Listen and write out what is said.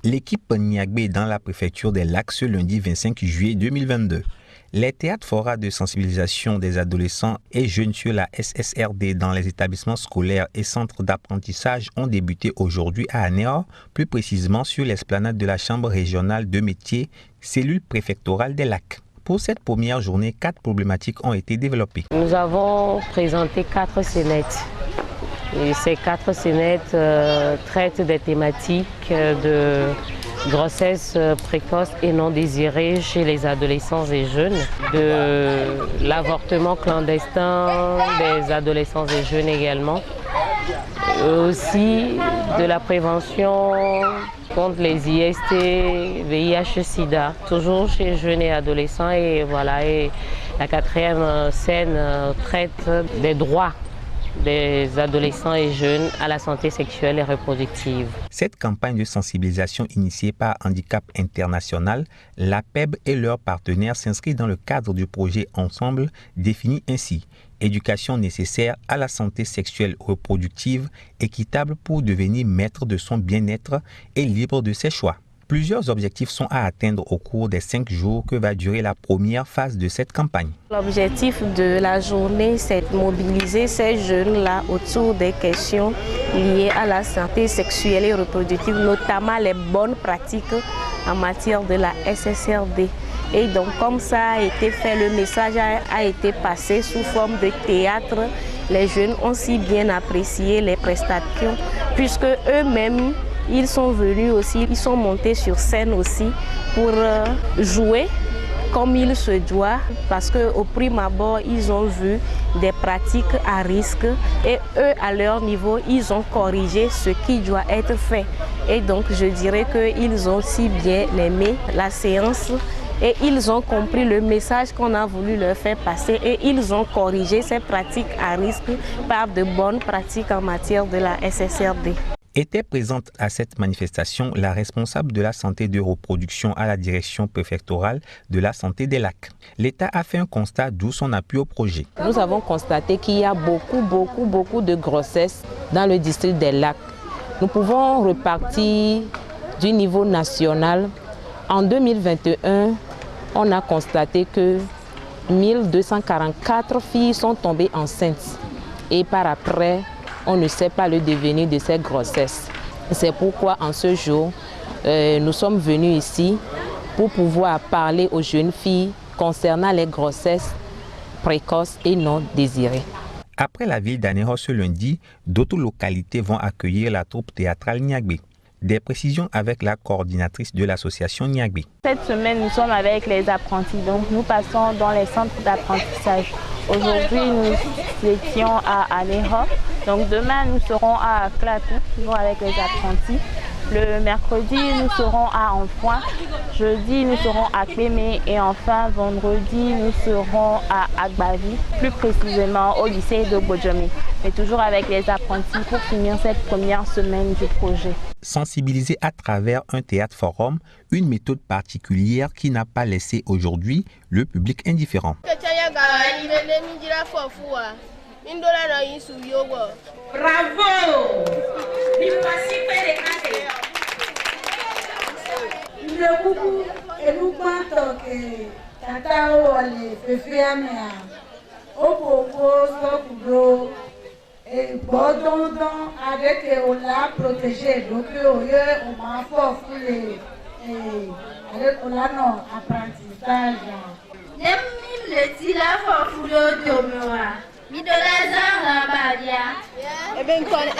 L'équipe Niagbé dans la préfecture des Lacs ce lundi 25 juillet 2022. Les théâtres forats de sensibilisation des adolescents et jeunes sur la SSRD dans les établissements scolaires et centres d'apprentissage ont débuté aujourd'hui à Anéor, plus précisément sur l'esplanade de la Chambre régionale de métiers, cellule préfectorale des Lacs. Pour cette première journée, 4 problématiques ont été développées. Nous avons présenté 4 scénettes. Et ces 4 scénettes traitent des thématiques de grossesse précoce et non désirée chez les adolescents et jeunes, de l'avortement clandestin des adolescents et jeunes également, et aussi de la prévention contre les IST, VIH, SIDA, toujours chez jeunes et adolescents. Et voilà, et la 4e scène traite des droits des adolescents et jeunes à la santé sexuelle et reproductive. Cette campagne de sensibilisation initiée par Handicap International, l'APEB et leurs partenaires s'inscrit dans le cadre du projet Ensemble défini ainsi: éducation nécessaire à la santé sexuelle reproductive, équitable pour devenir maître de son bien-être et libre de ses choix. Plusieurs objectifs sont à atteindre au cours des 5 jours que va durer la première phase de cette campagne. L'objectif de la journée, c'est de mobiliser ces jeunes-là autour des questions liées à la santé sexuelle et reproductive, notamment les bonnes pratiques en matière de la SSRD. Et donc, comme ça a été fait, le message a été passé sous forme de théâtre. Les jeunes ont si bien apprécié les prestations, puisque eux-mêmes, ils sont venus aussi, ils sont montés sur scène aussi pour jouer comme il se doit, parce qu'au prime abord, ils ont vu des pratiques à risque et eux, à leur niveau, ils ont corrigé ce qui doit être fait. Et donc, je dirais qu'ils ont si bien aimé la séance et ils ont compris le message qu'on a voulu leur faire passer et ils ont corrigé ces pratiques à risque par de bonnes pratiques en matière de la SSRD. Était présente à cette manifestation la responsable de la santé de reproduction à la direction préfectorale de la santé des Lacs. L'État a fait un constat, d'où son appui au projet. Nous avons constaté qu'il y a beaucoup de grossesses dans le district des Lacs. Nous pouvons repartir du niveau national. En 2021, on a constaté que 1244 filles sont tombées enceintes et par après, on ne sait pas le devenir de ces grossesses. C'est pourquoi en ce jour, nous sommes venus ici pour pouvoir parler aux jeunes filles concernant les grossesses précoces et non désirées. Après la ville d'Anéor ce lundi, d'autres localités vont accueillir la troupe théâtrale Niagbé. Des précisions avec la coordinatrice de l'association Niagbé. Cette semaine, nous sommes avec les apprentis, donc nous passons dans les centres d'apprentissage. Aujourd'hui, nous étions à Anéor, donc demain nous serons à Clatou, toujours avec les apprentis. Le mercredi, nous serons à Enfouin, jeudi, nous serons à Clémé et enfin vendredi, nous serons à Agbavi, plus précisément au lycée de Bodjami, mais toujours avec les apprentis pour finir cette première semaine du projet. Sensibiliser à travers un théâtre forum, une méthode particulière qui n'a pas laissé aujourd'hui le public indifférent. Bravo! Le coucou et nous comptons que tata ole fefe amea opopo sokudo et bodondon avec on l'a protégé donc on m'a fort foulé et avec on l'a non apprentissage. N'aime le tila fort foulé de moi. Midola zanga badia. Eben kone.